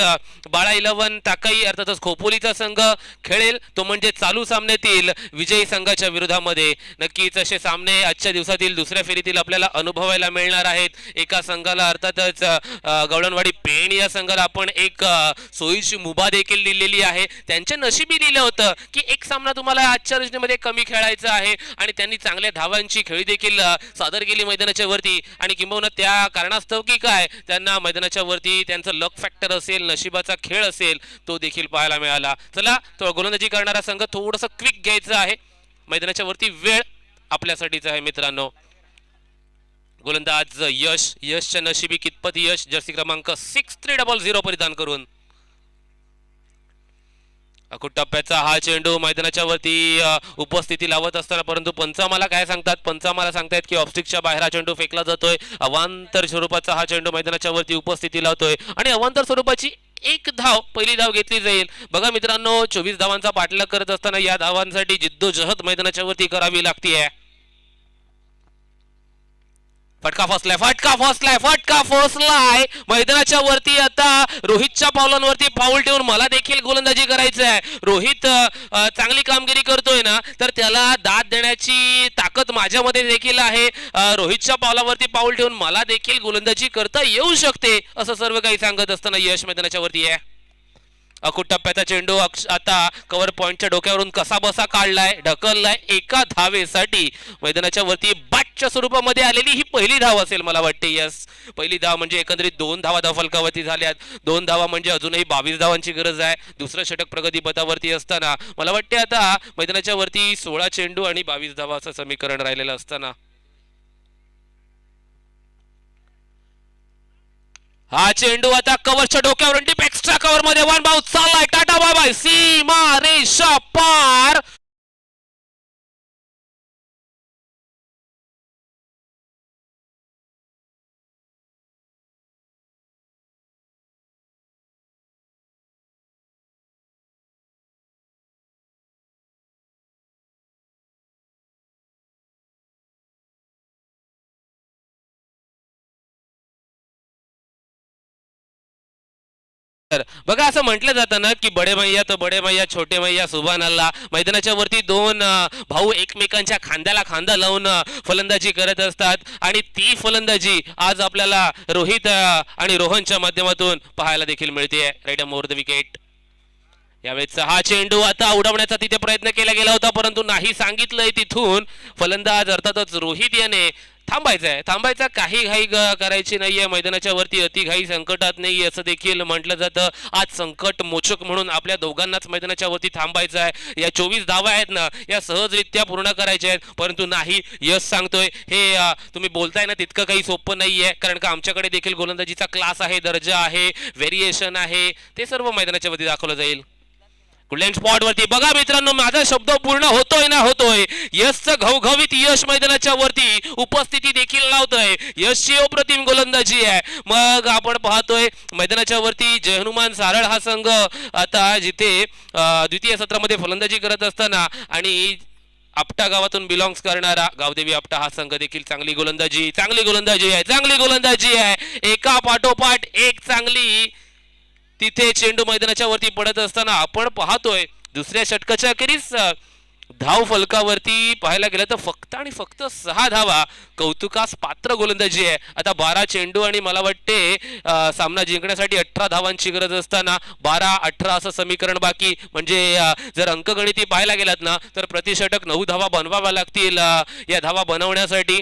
बाळा 11 ताकाई अर्थातच खोपोलीचा संघ खेळेल, तो म्हणजे चालू सामन्यातील विजयी संघाच्या विरोधामध्ये. नक्कीच असे सामने आजच्या दिवसातील दुसऱ्या फेरीतील आपल्याला अनुभवायला मिळणार आहेत. एका संघाला अर्थातच गवळणवाडी पेण या संघाला आपण एक सोयीची मुभा देखील दिलेली आहे. त्यांच्या नशिबी लिहिलं होतं की एक सामना तुम्हाला आजच्या रचनेमध्ये कमी खेळायचा आहे आणि त्यांनी चांगल्या धावांची खेळी देखील सादर केली मैदानाच्या वरती आणि किंबहुना त्या कारणास्तव की काय त्यांना मैदानाच्या वरती त्यांचं लक फॅक्टर असेल, नशिबाचा खेळ असेल, तो देखील पाहायला मिळाला. चला, तो गोलंदाजी करणारा संघ थोडंसं क्विक घ्यायचं आहे. मैदानाच्या वरती वेळ आपल्यासाठीच आहे मित्रांनो. गोलंदाज यशच्या नशिबी कितपत यश जर्सी क्रमांक 6300 परिधान करून अकुट टप्प्याचा हा चेंडू मैदानाच्या वरती उपस्थिती लावत असताना, परंतु पंच आम्हाला काय सांगतात, पंच आम्हाला सांगतायत की ऑफस्टिकच्या बाहेर हा चेंडू फेकला जातोय. अवांतर स्वरूपाचा हा चेंडू मैदानाच्या वरती उपस्थिती लावतोय आणि अवांतर स्वरूपाची एक धाव, पहिली धाव घेतली जाईल. बघा मित्रांनो, 24 धावांचा पाठलाग करत असताना या धावांसाठी जिद्दोजहद मैदानाच्या वरती करावी लागतीये. फटका फसलाय मैदानाच्या वरती. आता रोहितच्या पावलांवरती पाऊल ठेवून मला देखील गोलंदाजी करायचं आहे. रोहित चांगली कामगिरी करतोय ना, तर त्याला दाद देण्याची ताकद माझ्यामध्ये देखील आहे. रोहितच्या पावलावरती पाऊल ठेवून मला देखील गोलंदाजी करता येऊ शकते, असं सर्व काही सांगत असताना यश मैदानाच्या वरती आहे. अकुट टप्प्याचा चेंडू आता कव्हर पॉइंटच्या डोक्यावरून कसा बसा काढलाय, ढकललाय. एका धावेसाठी मैदानाच्या वरती बॅटच्या स्वरूपामध्ये आलेली ही पहिली धाव असेल मला वाटते. यस, पहिली धाव म्हणजे एकंदरीत 2 धावा धाव फलकावरती झाल्यात. 2 धावा म्हणजे अजूनही 22 धावांची गरज आहे. दुसरं षटक प्रगतीपथावरती असताना मला वाटते आता मैदानाच्या वरती 16 चेंडू आणि 22 धावा असं समीकरण राहिलेलं असताना हा चेंडू आता कव्हरच्या डोक्यावरून डीप एक्स्ट्रा कव्हर मध्ये वन बाउंस चाललाय. टाटा बाय बाय, सीमा रेषा पार. बघा, असं म्हटलं जातं ना की बडे मैया तो बडे मैया, छोटे मैया सुभान अल्लाह. मैदानाच्या वरती 2 भाऊ एकमेकांच्या खांद्याला खांदा लावून फलंदाजी करत असतात आणि ती फलंदाजी आज आपल्याला रोहित आणि रोहनच्या माध्यमातून पाहायला देखील मिळते. Right over the wicket. यावेळेस हा चेंडू आता उडवण्याचा तिथे प्रयत्न केला गेला होता, परंतु नाही सांगितलंय तिथून फलंदाज अर्थातच रोहित याने थांबायचा. काही घाई करायची नाहीये. मैदानाच्या वरती अति घाई संकटात नाही असं देखील म्हटलं जातं. आज संकट मोचक म्हणून आपल्या दोघांनाच मैदानाच्या वरती थांबायचं आहे. या 24 धावा आहेत ना, या सहजरित्या पूर्ण करायच्या आहेत, परंतु नाही यश सांगतोय हे तुम्ही बोलताय ना तितकं काही सोपं नाहीये, कारण का आमच्याकडे देखील गोलंदाजीचा क्लास आहे, दर्जा आहे, व्हेरिएशन आहे, ते सर्व मैदानाच्या वरती दाखवलं जाईल. कुठल्याही स्पॉट वरती बघा मित्रांनो, माझा शब्द पूर्ण होतोय. यशचं घवघवीत यश मैदानाच्या वरती उपस्थिती देखील लावतोय. यशची अप्रतिम गोलंदाजी आहे. मग आपण पाहतोय मैदानाच्या वरती जय हनुमान सारळ हा संघ आता जिथे द्वितीय सत्रामध्ये फलंदाजी करत असताना आणि आपटा गावातून बिलॉंग्स करणारा गावदेवी आपटा हा संघ देखील चांगली गोलंदाजी आहे. एका पाठोपाठ एक चांगली तिथे चेंडू मैदानाच्या वरती पडत असताना आपण पाहतोय दुसऱ्या षटकाच्या अखेरीस धाव फलकावरती पाहायला गेलं तर फक्त आणि फक्त 6 धावा. कौतुकास पात्र गोलंदाजी आहे. आता 12 चेंडू आणि मला वाटते सामना जिंकण्यासाठी 18 धावांची गरज असताना 12-18 असं समीकरण बाकी. म्हणजे जर अंकगणिती पाहायला गेलात ना तर प्रति षटक 9 धावा बनवाव्या लागतील. या धावा बनवण्यासाठी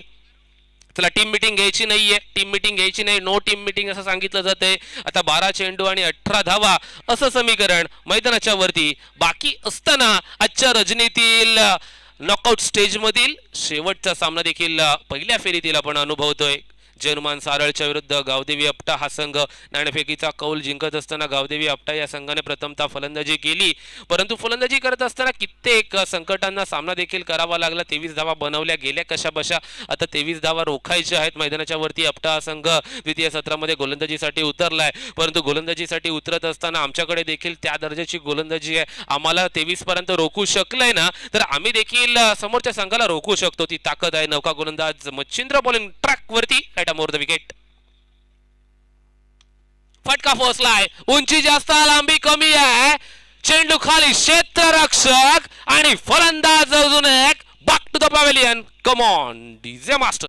चला टीम मिटिंग घ्यायची नाहीये, टीम मिटिंग घ्यायची नाही, नो टीम मिटिंग असं सांगितलं जातंय. आता 12 चेंडू आणि 18 धावा असं समीकरण मैदानाच्या वरती बाकी असताना आजच्या रजनीतील नॉकआउट स्टेज मधील शेवटचा सामना देखील पहिल्या फेरीतील आपण अनुभवतोय. जयनुमान सारळच्या विरुद्ध गावदेवी आपटा हा संघ. नाणेफेकीचा कौल जिंकत असताना गावदेवी आपटा या संघाने प्रथमतः फलंदाजी केली, परंतु फलंदाजी करत असताना कित्येक संकटांना सामना देखील करावा लागला. 23 धावा बनवल्या गेल्या कशा बशा. आता 23 धावा रोखायच्या आहेत. मैदानाच्या वरती आपटा हा संघ द्वितीय सत्रामध्ये गोलंदाजीसाठी उतरलाय, परंतु गोलंदाजीसाठी उतरत असताना आमच्याकडे देखील त्या दर्जाची गोलंदाजी आहे. आम्हाला 23 पर्यंत रोखू शकलंय ना, तर आम्ही देखील समोरच्या संघाला रोखू शकतो. ती ताकद आहे. नौका गोलंदाज मच्छिंद्र बॉलिंग ट्रॅक वरती मोर द विकेट. फटका पोहोचलाय. उंची जास्त, लांबी कमी आहे. चेंडू खाली, क्षेत्ररक्षक आणि फलंदाज अजून एक. Back to the pavilion. Come on DJ master.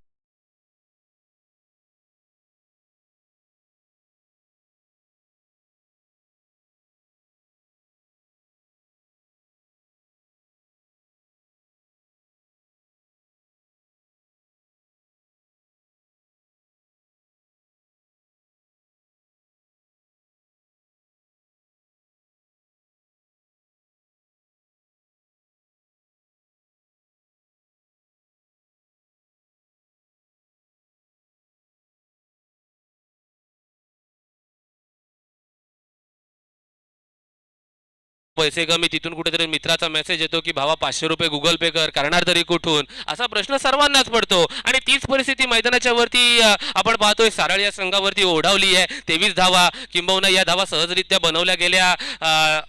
पैसे कमी, तिथून कुठेतरी मित्राचा मेसेज येतो की भावा 500 रुपये गुगल पे कर, करणार तरी कुठून, असा प्रश्न सर्वांनाच पडतो. आणि तीच परिस्थिती मैदानाच्या वरती आपण पाहतोय. सारळ या संघावरती ओढावली आहे. 23 धावा किंबहुना या धावा सहजरित्या बनवल्या गेल्या,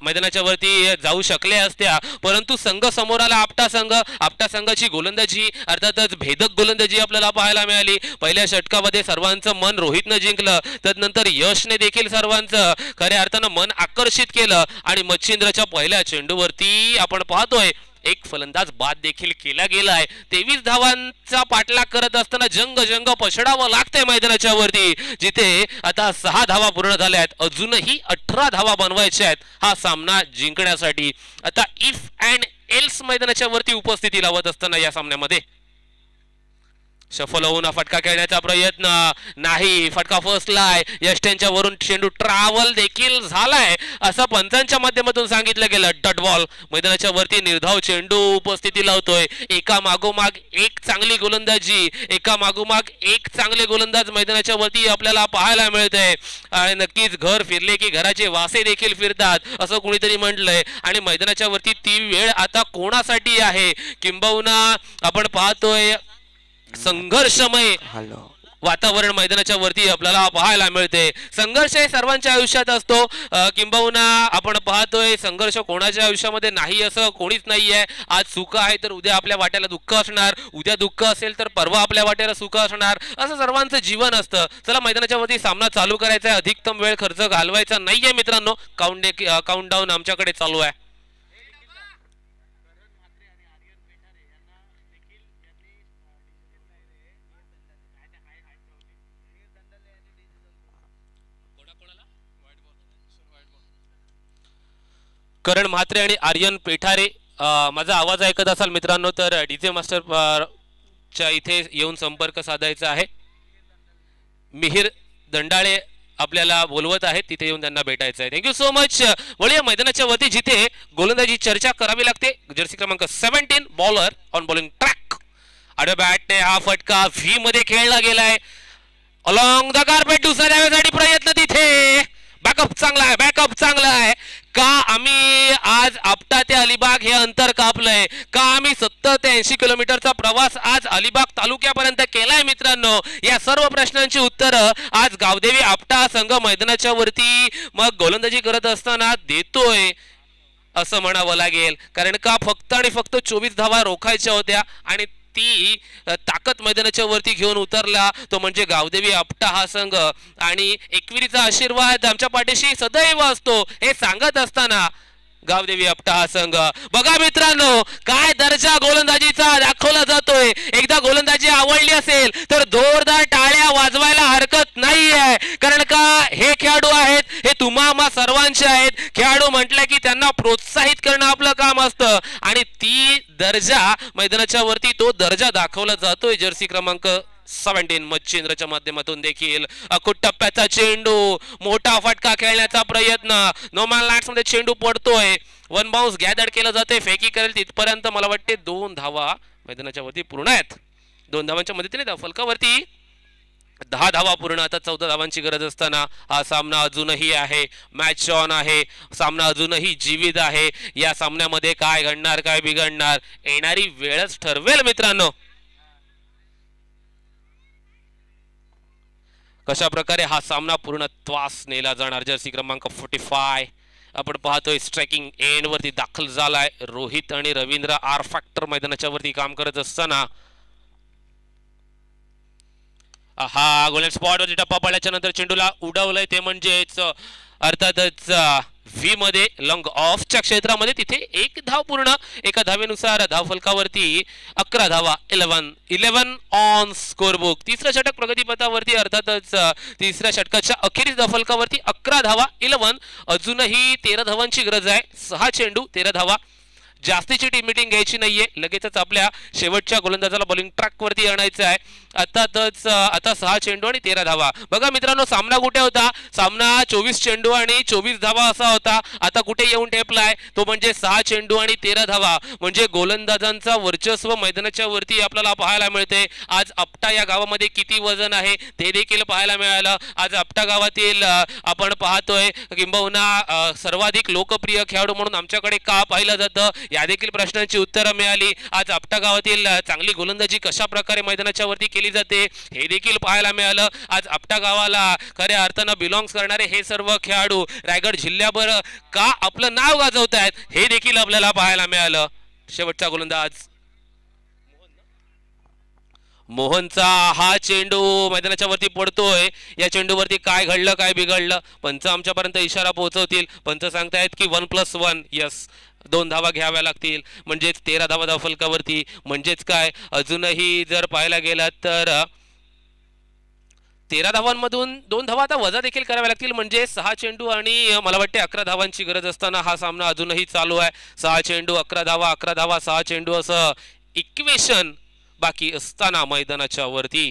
मैदानाच्या वरती जाऊ शकल्या असत्या, परंतु संघ समोर आला आपटा संघ. आपटा संघाची गोलंदाजी अर्थातच भेदक गोलंदाजी आपल्याला पाहायला मिळाली. पहिल्या षटकामध्ये सर्वांचं मन रोहितनं जिंकलं, तदनंतर यशने देखील सर्वांचं खऱ्या अर्थानं मन आकर्षित केलं आणि मच्छिंद्र पहिल्या चेंडूवरती आपण पाहतोय एक फलंदाज बाद देखील केला गेलाय. 23 धावांचा पाठलाग करत असताना जंग पछडावं लागतंय मैदानाच्या वरती, जिथे आता 6 धावा पूर्ण झाल्या आहेत. अजूनही 18 धावा बनवायच्या आहेत हा सामना जिंकण्यासाठी. आता इफ अँड एल्स मैदानाच्या वरती उपस्थिती लावत असताना या सामन्यामध्ये सफल होऊन फटका खेळण्याचा प्रयत्न नाही. फटका फसलाय. यष्ट्यांच्या वरून चेंडू ट्रॅव्हल देखील झालाय असं पंचांच्या माध्यमातून सांगितलं गेलं. डॉट बॉल मैदानाच्या वरती निर्धाव चेंडू उपस्थिती लावतोय. एका मागोमाग एक चांगली गोलंदाजी, एका मागोमाग एक चांगले गोलंदाज मैदानाच्या वरती आपल्याला पाहायला मिळतंय. आणि नक्कीच घर फिरले की घराचे वासे देखील फिरतात असं कुणीतरी म्हटलंय. आणि मैदानाच्या वरती ती वेळ आता कोणासाठी आहे, किंबहुना आपण पाहतोय संघर्षमय वातावरण मैदानाच्या वरती आपल्याला पाहायला मिळते. संघर्ष हे सर्वांच्या आयुष्यात असतो, किंबहुना आपण पाहतोय संघर्ष कोणाच्या आयुष्यामध्ये नाही असं कोणीच नाहीये. आज सुख आहे तर उद्या आपल्या वाट्याला दुःख असणार, उद्या दुःख असेल तर परवा आपल्या वाट्याला सुख असणार, असं सर्वांचं जीवन असतं. चला मैदानाच्या वरती सामना चालू करायचा आहे. अधिकतम वेळ खर्च घालवायचा नाहीये मित्रांनो. काउंटडाऊन आमच्याकडे चालू आहे. करण म्हात्रे आणि आर्यन पेठारे, माझा आवाज ऐकत असाल मित्रांनो तर डीजे मास्टर च्या इथे येऊन संपर्क साधायचा आहे. मिहिर दंडाळे आपल्याला बोलवत आहेत, तिथे येऊन त्यांना भेटायचं आहे. Thank you so much. वळूया मैदानाच्या वरती जिथे गोलंदाजी चर्चा करावी लागते. जर्सी क्रमांक 17 बॉलर ऑन बॉलिंग ट्रॅक. आडव्या बॅटने हा फटका व्ही मध्ये खेळला गेलाय. अलॉंग द कार्पेट दुसऱ्या धावेसाठी प्रयत्न तिथे. बॅकअप चांगला आहे, बॅकअप चांगला आहे. का आम्ही आज आपटा ते अलिबाग हे अंतर कापलंय, का आम्ही 70 ते 80 किलोमीटरचा प्रवास आज अलिबाग तालुक्यापर्यंत केलाय मित्रांनो, या सर्व प्रश्नांची उत्तरं आज गावदेवी आपटा संघ मैदानाच्या वरती मग गोलंदाजी करत असताना देतोय असं म्हणावं लागेल. कारण का फक्त आणि फक्त 24 धावा रोखायच्या होत्या आणि ती ताकद मैदानाच्या वरती घेऊन उतरला तो म्हणजे गावदेवी आपटा हा संघ. आणि एकविरीचा आशीर्वाद आमच्या पाठीशी सदैव असतो हे सांगत असताना गावदेवी आपटा हा संघ बघा मित्रांनो काय दर्जा गोलंदाजीचा दाखवला जातोय. एकदा गोलंदाजी आवडली असेल तर जोरदार टाळ्या वाजवायला हरकत नाहीये, कारण का हे खेळाडू आहेत, हे तुम्हा सर्वांचे आहेत. खेळाडू म्हटलं की त्यांना प्रोत्साहित करणं आपलं काम असतं आणि ती दर्जा मैदानाच्या वरती तो दर्जा दाखवला जातोय जर्सी क्रमांक 17 मच्छिंद्रच्या माध्यमातून देखील. अकुट टप्प्याचा चेंडू, मोठा फटका खेळण्याचा प्रयत्न, नोमॅन लँड्स मध्ये चेंडू पडतोय, वन बाउन्स गॅदर केलं जाते, फेकी करेल तिथपर्यंत मला वाटते 2 धावा मैदानाच्या वरती पूर्ण आहेत. 2 धावांच्या मदतीने फलकावरती 10 धावा पूर्ण. आता 14 धावांची गरज असताना हा सामना अजूनही आहे, मॅच ऑन आहे, सामना अजूनही जीवित आहे. या सामन्यामध्ये काय घडणार, काय बिघडणार, येणारी वेळच ठरवेल मित्रांनो. कशा प्रकारे हा सामना पूर्णत्वास नेला जाणार. जर्सी क्रमांक 45 आपण पाहतोय स्ट्रायकिंग एंड वरती दाखल झालाय. रोहित आणि रवींद्र आर फॅक्टर मैदानाच्या वरती काम करत असताना हा गोल्डन स्पॉट वरती टप्पा पडल्याच्या नंतर चेंडूला उडवलंय, ते म्हणजेच अर्थातच व्ही मध्ये लॉंग ऑफच्या क्षेत्रामध्ये तिथे 1 धाव पूर्ण. एका धावेनुसार धाव फलकावरती 11 धावा, 11 ऑन स्कोरबुक. तिसरं षटक प्रगतीपथावरती, अर्थातच तिसऱ्या षटकाच्या अखेरीस धाव फलकावरती 11 धावा, 11. अजूनही 13 धावांची गरज आहे. 6 चेंडू 13 धावा. जास्तीची टीम मीटिंग घ्यायची नाहीये, लगेचच आपल्या शेवटच्या गोलंदाजाला बॉलिंग ट्रॅक वरती आणायचं आहे. आता 6 चेंडू आणि 13 धावा. बघा मित्रांनो, सामना कुठे होता? सामना 24 चेंडू आणि 24 धावा असा होता. आता कुठे येऊन ठेपलाय? तो म्हणजे 6 चेंडू आणि 13 धावा. म्हणजे गोलंदाजांचा वर्चस्व मैदानाच्या वरती आपल्याला पाहायला मिळते. आज आपटा या गावामध्ये किती वजन आहे ते देखील पाहायला मिळालं. आज आपटा गावातील आपण पाहतोय किंबहुना सर्वाधिक लोकप्रिय खेळाडू म्हणून आमच्याकडे का पाहिलं जातं, या देखील प्रश्नांची उत्तरं मिळाली. आज आपटा गावातील चांगली गोलंदाजी कशा प्रकारे मैदानाच्या वरती केली जाते हे देखील पाहायला मिळालं. आज आपटा गावाला खऱ्या अर्थानं बिलॉंग्स करणारे हे सर्व खेळाडू रायगड जिल्ह्याभर का आपलं नाव गाजवत आहेत हे देखील आपल्याला पाहायला मिळालं. शेवटचा गोलंदाज मोहनचा हा चेंडू मैदानाच्या वरती पडतोय. या चेंडूवरती काय घडलं, काय बिघडलं, पंच आमच्यापर्यंत इशारा पोहोचवतील. पंच सांगतायत की 1+1, यस, 2 धावा घ्याव्या लागतील, म्हणजेच 13 धावा धाव फलकावरती. म्हणजेच काय, अजूनही जर पाहायला गेलात तर 13 धावांमधून 2 धावा आता वजा देखील कराव्या लागतील. म्हणजे 6 चेंडू आणि मला वाटते 11 धावांची गरज असताना हा सामना अजूनही चालू आहे. 6 चेंडू 11 धावा, 11 धावा 6 चेंडू असं इक्वेशन बाकी असताना मैदानाच्या वरती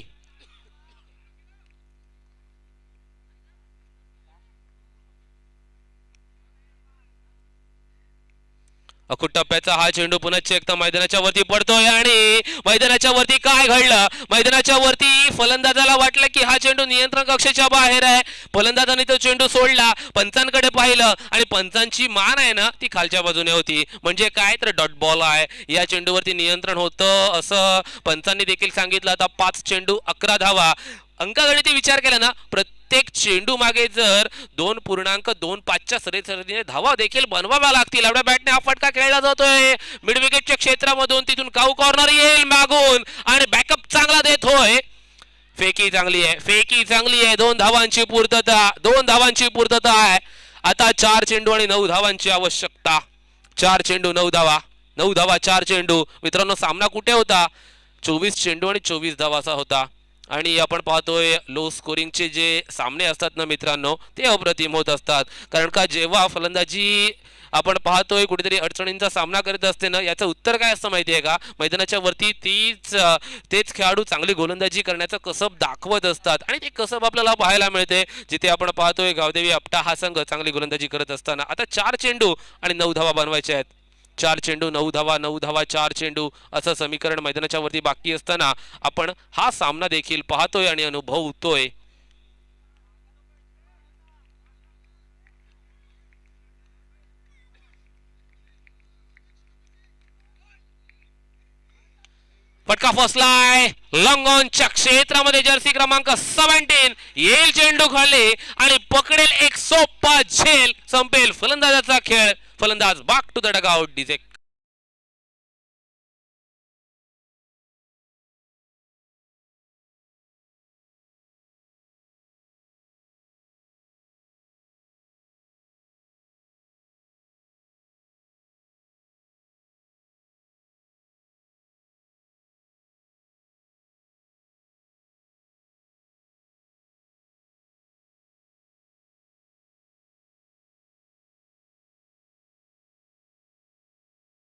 अकुट टप्प्याचा हा चेंडू पुन्हा चेक मैदानाच्या वरती पडतोय. आणि मैदानाच्या वरती काय घडलं? मैदानाच्या वरती फलंदाजाला वाटलं की हा चेंडू नियंत्रण कक्षेच्या बाहेर आहे. फलंदाजाने तो चेंडू सोडला, पंचांकडे पाहिलं आणि पंचांची मान आहे ना ती खालच्या बाजूने होती. म्हणजे काय तर डॉट बॉल आहे, या चेंडूवरती नियंत्रण होतं असं पंचांनी देखील सांगितलं. आता 5 चेंडू 11 धावा. अंकागणिती विचार केला ना, प्रत्येक चेंडू मागे जर 2.25च्या सरीसरीने धावा देखील बनवाव्या लागतील. एवढ्या बॅटने हा फटका खेळला जातोय मिड विकेटच्या क्षेत्रामधून. तिथून काऊ कॉर्नर येईल मागून आणि बॅकअप चांगला देतोय. फेकी चांगली आहे, फेकी चांगली आहे. 2 धावांची पूर्तता, 2 धावांची पूर्तता आहे. आता 4 चेंडू आणि 9 धावांची आवश्यकता. 4 चेंडू 9 धावा, 9 धावा 4 चेंडू. मित्रांनो, सामना कुठे होता? 24 चेंडू आणि 24 धावा असा होता. आणि आपण पाहतोय लो स्कोरिंगचे जे सामने असतात ना मित्रांनो, ते अप्रतिम होत असतात. कारण का जेव्हा फलंदाजी आपण पाहतोय कुठेतरी अडचणींचा सामना करत असते ना, याचं उत्तर काय असतं माहिती आहे का? मैदानाच्या वरती तेच खेळाडू चांगली गोलंदाजी करण्याचं कसब दाखवत असतात आणि ते कसब आपल्याला पाहायला मिळते. जिथे आपण पाहतोय गावदेवी आपटा हा संघ चांगली गोलंदाजी करत असताना आता 4 चेंडू आणि 9 धावा बनवायच्या आहेत. 4 चेंडू 9 धावा, 9 धावा 4 चेंडू असं समीकरण मैदानाच्या वरती बाकी असताना आपण हा सामना देखील पाहतोय आणि अनुभवतोय. फटका फसलाय लॉंग ऑनच्या क्षेत्रामध्ये. जर्सी क्रमांक 17 येईल चेंडू खाली आणि पकडेल एक सोपा झेल. संपेल फलंदाजाचा खेळ. फलंदाज back to the dugout. DJ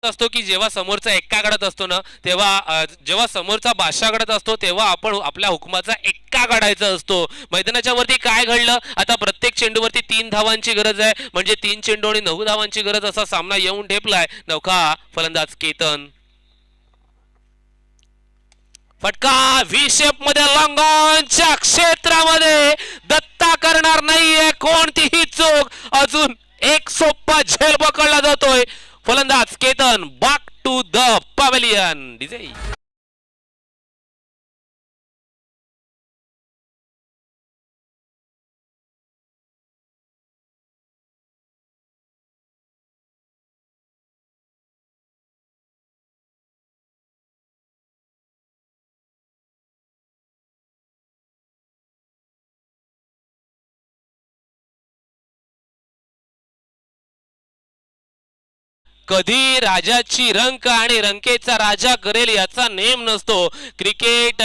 असतो की जेव्हा समोरचा एक्का काढत असतो ना तेव्हा जेव्हा समोरचा बादशाह काढत असतो तेव्हा आपण आपल्या हुकमाचा एक्का काढायचा असतो. मैदानाच्या वरती काय घडलं, आता प्रत्येक चेंडूवरती 3 धावांची गरज आहे, म्हणजे 3 चेंडू आणि 9 धावांची गरज, असा सामना येऊन ठेपलाय. नौका फलंदाज केतन, फटका व्ही शेप मध्ये लॉंगॉनच्या क्षेत्रामध्ये, दत्ता करणार नाहीये कोणतीही चूक. अजून एक सोपा झेल पकडला जातोय. फलंदाज Ketan back to the pavilion. DJ कधी राजाची रंक आणि रंकेचा राजा करेल याचा नेम नसतो. क्रिकेट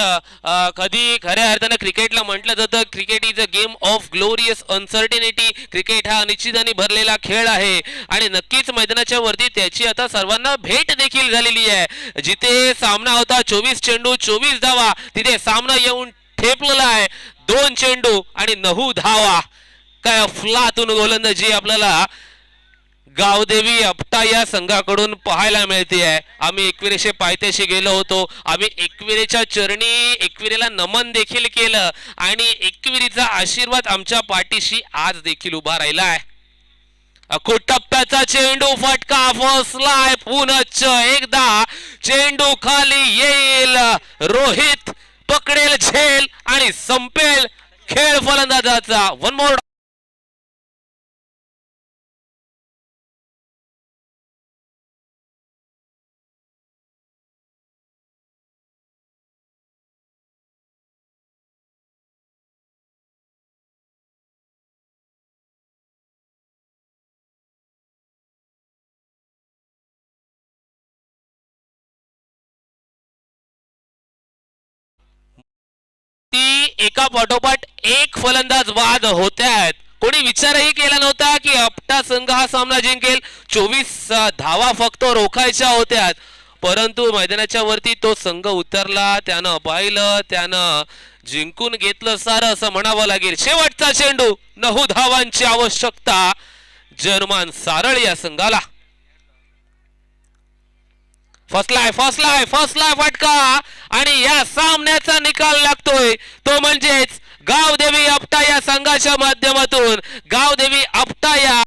कधी खऱ्या अर्थानं क्रिकेटला म्हटलं जातं cricket is a game of glorious uncertainty. Cricket हा अनिश्चिताने भरलेला खेळ आहे आणि नक्कीच मैदानाच्या वरती त्याची आता सर्वांना भेट देखील झालेली आहे. जिथे सामना होता 24 चेंडू 24 धावा, तिथे सामना येऊन ठेपलेला आहे 2 चेंडू आणि 9 धावा. काय अफलातून गोलंदाजी आपल्याला गावदेवी आपटा या संघाकडून पाहायला मिळते आहे. आम्ही एकविरेशे पायथ्याशी गेलो होतो, आम्ही एकविरेच्या चरणी एकविरेला नमन देखील केलं आणि एकविरीचा आशीर्वाद आमच्या पाठीशी आज देखील उभा राहिला आहे. टप्प्याचा चेंडू फटका फसलाय. पुनच एकदा चेंडू खाली येईल, रोहित पकडेल झेल आणि संपेल खेळ फलंदाजाचा. One more. एका पाठोपाठ एक फलंदाज बाद होत आहेत. कोणी विचारही केला नव्हता की आपटा संघ हा सामना जिंकेल. 24 धावा फक्त रोखायच्या होत्या, परंतु मैदानाच्या वरती तो संघ उतरला, त्यानं पाहिलं, त्यानं जिंकून घेतलं सारं असं म्हणावं लागेल. शेवटचा चेंडू 9 धावांची आवश्यकता जर्मन सारळ या संघाला. फसलाय फसलाय फसलाय फटका आणि या सामन्याचा निकाल लागतोय तो म्हणजेच गावदेवी आपटा या संघाच्या माध्यमातून गावदेवी आपटा या